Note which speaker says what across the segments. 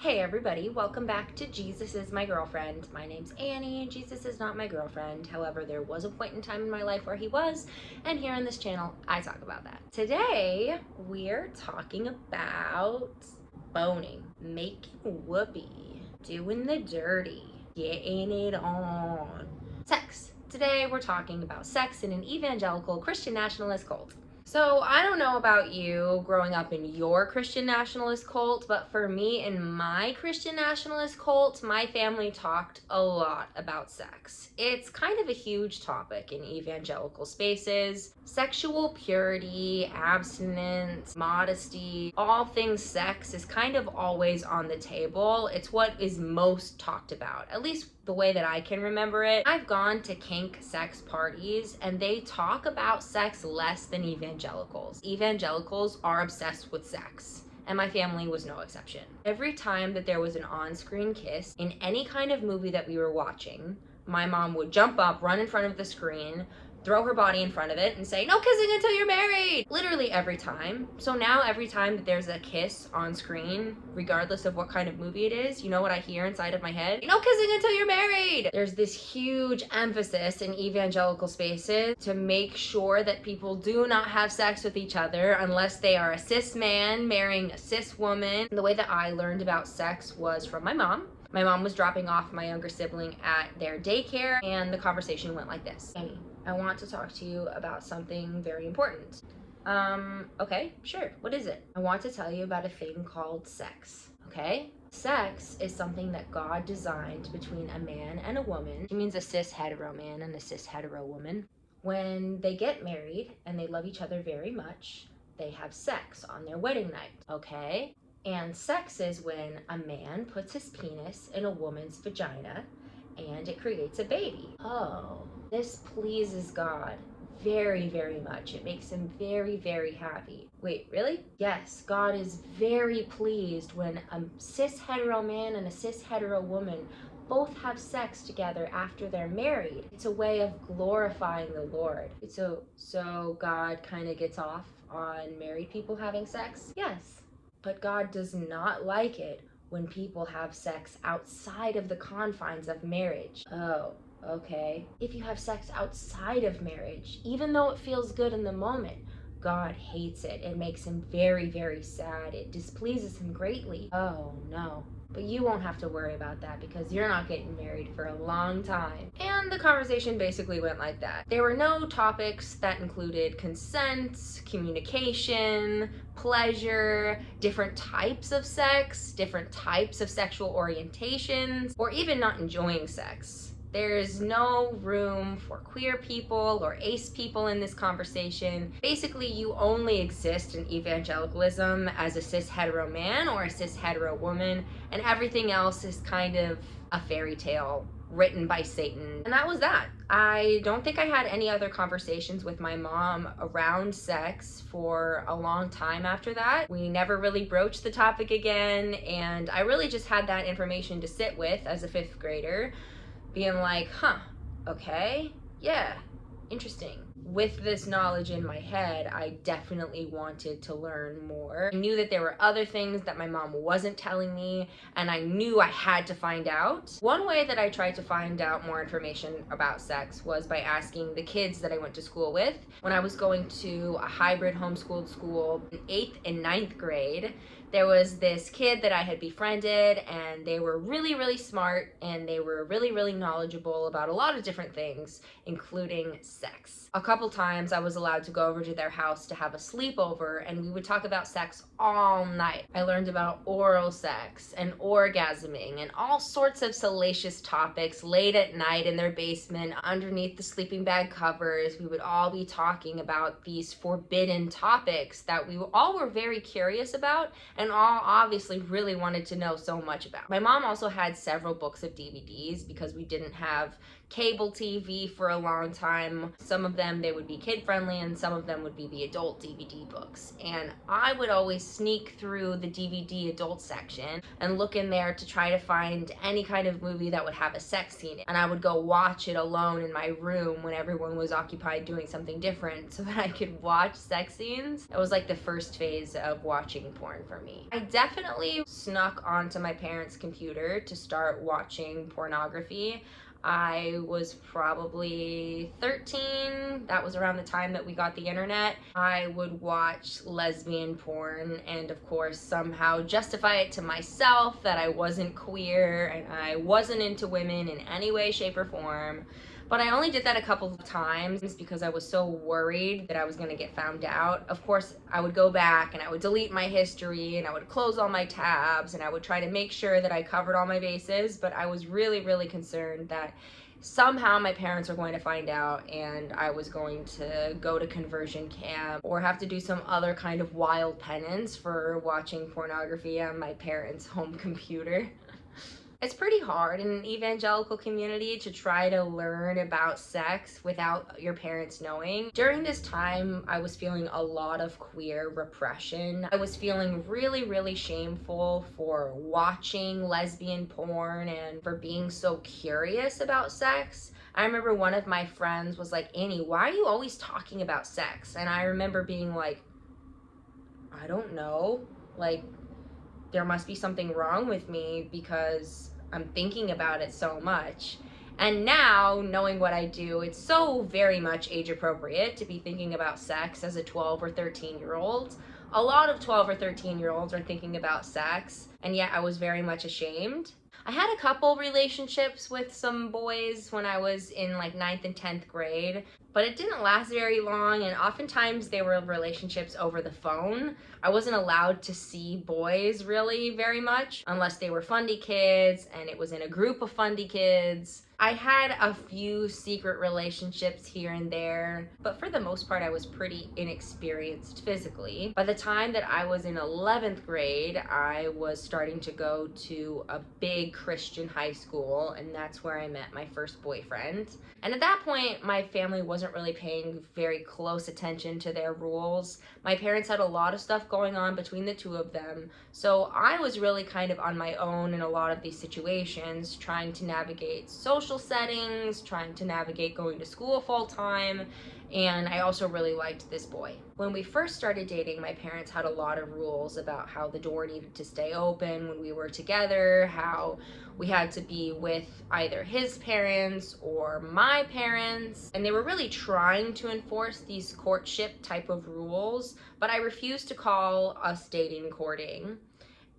Speaker 1: Hey everybody, welcome back to Jesus is My Girlfriend. My name's Annie and Jesus is not my girlfriend. However, there was a point in time in my life where he was, and here on this channel, I talk about that. Today, we're talking about boning, making whoopee, doing the dirty, getting it on. Sex. Today, we're talking about sex in an evangelical Christian nationalist cult. So I don't know about you growing up in your Christian nationalist cult, but for me in my Christian nationalist cult, my family talked a lot about sex. It's kind of a huge topic in evangelical spaces. Sexual purity, abstinence, modesty, all things sex is kind of always on the table. It's what is most talked about, at least the way that I can remember it. I've gone to kink sex parties and they talk about sex less than evangelicals. Evangelicals are obsessed with sex, and my family was no exception. Every time that there was an on-screen kiss in any kind of movie that we were watching, my mom would jump up, run in front of the screen, throw her body in front of it and say, "No kissing until you're married!" Literally every time. So now every time that there's a kiss on screen, regardless of what kind of movie it is, you know what I hear inside of my head? "No kissing until you're married!" There's this huge emphasis in evangelical spaces to make sure that people do not have sex with each other unless they are a cis man marrying a cis woman. The way that I learned about sex was from my mom. My mom was dropping off my younger sibling at their daycare, and the conversation went like this. "Annie, I want to talk to you about something very important." Okay, sure. What is it?" "I want to tell you about a thing called sex." "Okay?" Sex is something that God designed between a man and a woman. It means a cis hetero man and a cis hetero woman. When they get married and they love each other very much, they have sex on their wedding night. Okay? And sex is when a man puts his penis in a woman's vagina and it creates a baby. Oh, this pleases God very, very much. It makes him very, very happy. Wait, really? Yes, God is very pleased when a cis hetero man and a cis hetero woman both have sex together after they're married. It's a way of glorifying the Lord. So God kind of gets off on married people having sex? Yes. But God does not like it when people have sex outside of the confines of marriage. Oh, okay. If you have sex outside of marriage, even though it feels good in the moment, God hates it. It makes him very, very sad. It displeases him greatly. Oh, no. But you won't have to worry about that because you're not getting married for a long time. And the conversation basically went like that. There were no topics that included consent, communication, pleasure, different types of sex, different types of sexual orientations, or even not enjoying sex. There's no room for queer people or ace people in this conversation. Basically, you only exist in evangelicalism as a cis hetero man or a cis hetero woman, and everything else is kind of a fairy tale written by Satan. And that was that. I don't think I had any other conversations with my mom around sex for a long time after that. We never really broached the topic again, and I really just had that information to sit with as a 5th grader, being like, okay, yeah, interesting. With this knowledge in my head, I definitely wanted to learn more. I knew that there were other things that my mom wasn't telling me, and I knew I had to find out. One way that I tried to find out more information about sex was by asking the kids that I went to school with. When I was going to a hybrid homeschooled school in 8th and 9th grade, there was this kid that I had befriended, and they were really, really smart, and they were really, really knowledgeable about a lot of different things, including sex. A couple times I was allowed to go over to their house to have a sleepover, and we would talk about sex all night. I learned about oral sex and orgasming and all sorts of salacious topics late at night in their basement underneath the sleeping bag covers. We would all be talking about these forbidden topics that we all were very curious about and all obviously really wanted to know so much about. My mom also had several books of DVDs because we didn't have cable TV for a long time. Some of them, they would be kid friendly, and some of them would be the adult DVD books. And I would always sneak through the DVD adult section and look in there to try to find any kind of movie that would have a sex scene. And I would go watch it alone in my room when everyone was occupied doing something different so that I could watch sex scenes. It was like the first phase of watching porn for me. I definitely snuck onto my parents' computer to start watching pornography. I was probably 13. That was around the time that we got the internet. I would watch lesbian porn and, of course, somehow justify it to myself that I wasn't queer and I wasn't into women in any way, shape, or form. But I only did that a couple of times because I was so worried that I was going to get found out. Of course, I would go back and I would delete my history and I would close all my tabs and I would try to make sure that I covered all my bases. But I was really, really concerned that somehow my parents were going to find out and I was going to go to conversion camp or have to do some other kind of wild penance for watching pornography on my parents' home computer. It's pretty hard in an evangelical community to try to learn about sex without your parents knowing. During this time, I was feeling a lot of queer repression. I was feeling really, really shameful for watching lesbian porn and for being so curious about sex. I remember one of my friends was like, "Annie, why are you always talking about sex?" And I remember being like, I don't know, like, there must be something wrong with me because I'm thinking about it so much. And now, knowing what I do, it's so very much age appropriate to be thinking about sex as a 12 or 13-year-old. A lot of 12 or 13-year-olds are thinking about sex, and yet I was very much ashamed. I had a couple relationships with some boys when I was in like 9th and 10th grade, but it didn't last very long, and oftentimes they were relationships over the phone. I wasn't allowed to see boys really very much unless they were fundy kids and it was in a group of fundy kids. I had a few secret relationships here and there, but for the most part I was pretty inexperienced physically. By the time that I was in 11th grade, I was starting to go to a big Christian high school, and that's where I met my first boyfriend. And at that point, my family wasn't really paying very close attention to their rules. My parents had a lot of stuff going on between the two of them, so I was really kind of on my own in a lot of these situations, trying to navigate social settings, trying to navigate going to school full time, and I also really liked this boy. When we first started dating, my parents had a lot of rules about how the door needed to stay open when we were together, how we had to be with either his parents or my parents, and they were really trying to enforce these courtship type of rules, but I refused to call us dating courting.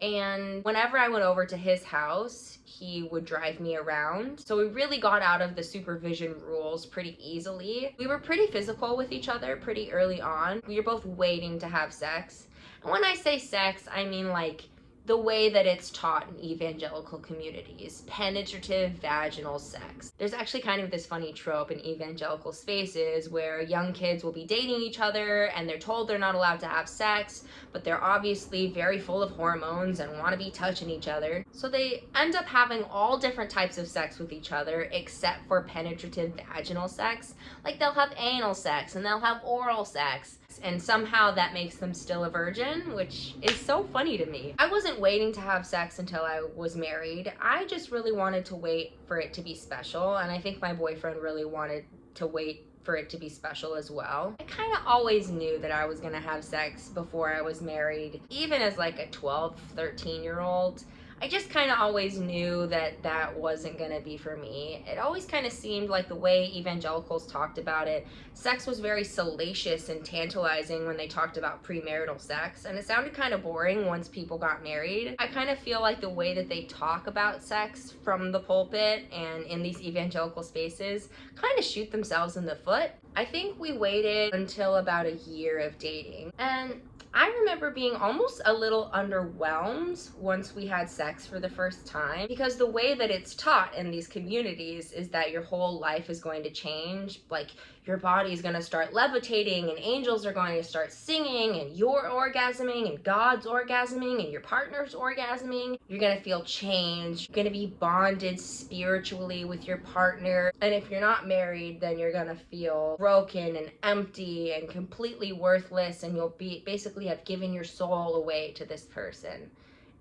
Speaker 1: And whenever I went over to his house, he would drive me around. So we really got out of the supervision rules pretty easily. We were pretty physical with each other pretty early on. We were both waiting to have sex. And when I say sex, I mean like the way that it's taught in evangelical communities, penetrative vaginal sex. There's actually kind of this funny trope in evangelical spaces where young kids will be dating each other and they're told they're not allowed to have sex, but they're obviously very full of hormones and want to be touching each other. So they end up having all different types of sex with each other except for penetrative vaginal sex. Like they'll have anal sex and they'll have oral sex, and somehow that makes them still a virgin, which is so funny to me. I wasn't waiting to have sex until I was married. I just really wanted to wait for it to be special, and I think my boyfriend really wanted to wait for it to be special as well. I kind of always knew that I was gonna have sex before I was married. Even as like a 12, 13-year-old, I just kind of always knew that that wasn't gonna be for me. It always kind of seemed like the way evangelicals talked about it, sex was very salacious and tantalizing when they talked about premarital sex, and it sounded kind of boring once people got married. I kind of feel like the way that they talk about sex from the pulpit and in these evangelical spaces kind of shoot themselves in the foot. I think we waited until about a year of dating, and I remember being almost a little underwhelmed once we had sex for the first time, because the way that it's taught in these communities is that your whole life is going to change. Like, your body is going to start levitating and angels are going to start singing and you're orgasming and God's orgasming and your partner's orgasming. You're going to feel changed. You're going to be bonded spiritually with your partner. And if you're not married, then you're going to feel broken and empty and completely worthless, and you'll be basically have given your soul away to this person.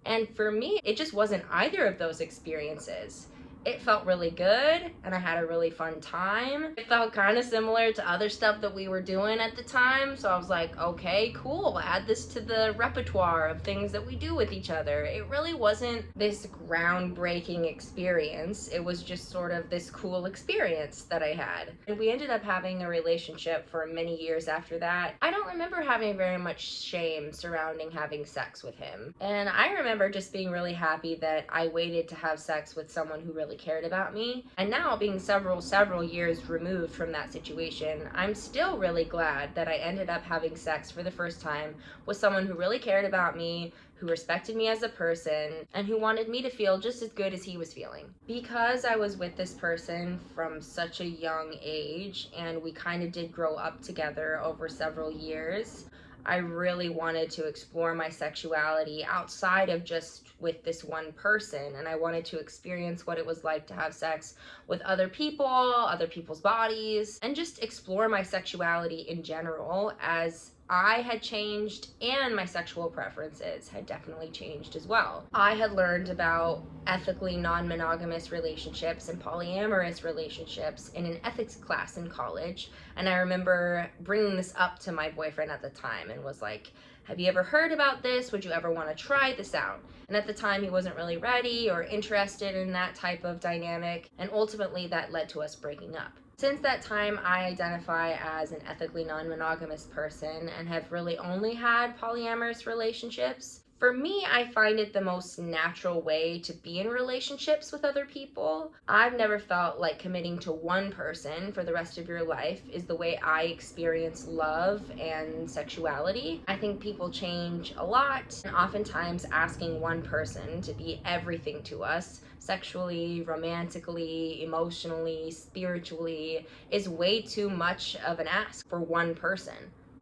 Speaker 1: And for me, it just wasn't either of those experiences. It felt really good and I had a really fun time. It felt kind of similar to other stuff that we were doing at the time, so I was like, okay, cool, add this to the repertoire of things that we do with each other. It really wasn't this groundbreaking experience. It was just sort of this cool experience that I had. And we ended up having a relationship for many years after that. I don't remember having very much shame surrounding having sex with him. And I remember just being really happy that I waited to have sex with someone who really cared about me. And now, being several years removed from that situation, I'm still really glad that I ended up having sex for the first time with someone who really cared about me, who respected me as a person, and who wanted me to feel just as good as he was feeling. Because I was with this person from such a young age, and we kind of did grow up together over several years, I really wanted to explore my sexuality outside of just with this one person, and I wanted to experience what it was like to have sex with other people, other people's bodies, and just explore my sexuality in general, as I had changed and my sexual preferences had definitely changed as well. I had learned about ethically non-monogamous relationships and polyamorous relationships in an ethics class in college, and I remember bringing this up to my boyfriend at the time and was like, have you ever heard about this? Would you ever want to try this out? And at the time he wasn't really ready or interested in that type of dynamic, and ultimately that led to us breaking up. Since that time, I identify as an ethically non-monogamous person and have really only had polyamorous relationships. For me, I find it the most natural way to be in relationships with other people. I've never felt like committing to one person for the rest of your life is the way I experience love and sexuality. I think people change a lot, and oftentimes asking one person to be everything to us, sexually, romantically, emotionally, spiritually, is way too much of an ask for one person.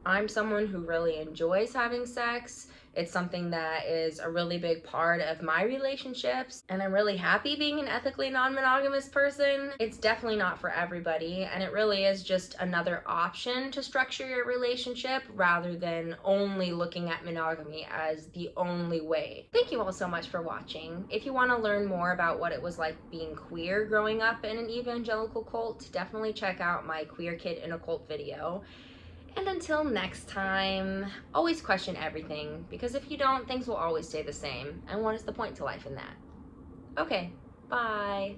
Speaker 1: I'm someone who really enjoys having sex. It's something that is a really big part of my relationships, and I'm really happy being an ethically non-monogamous person. It's definitely not for everybody, and it really is just another option to structure your relationship rather than only looking at monogamy as the only way. Thank you all so much for watching. If you want to learn more about what it was like being queer growing up in an evangelical cult, definitely check out my Queer Kid in a Cult video. And until next time, always question everything, because if you don't, things will always stay the same. And what is the point to life in that? Okay, bye.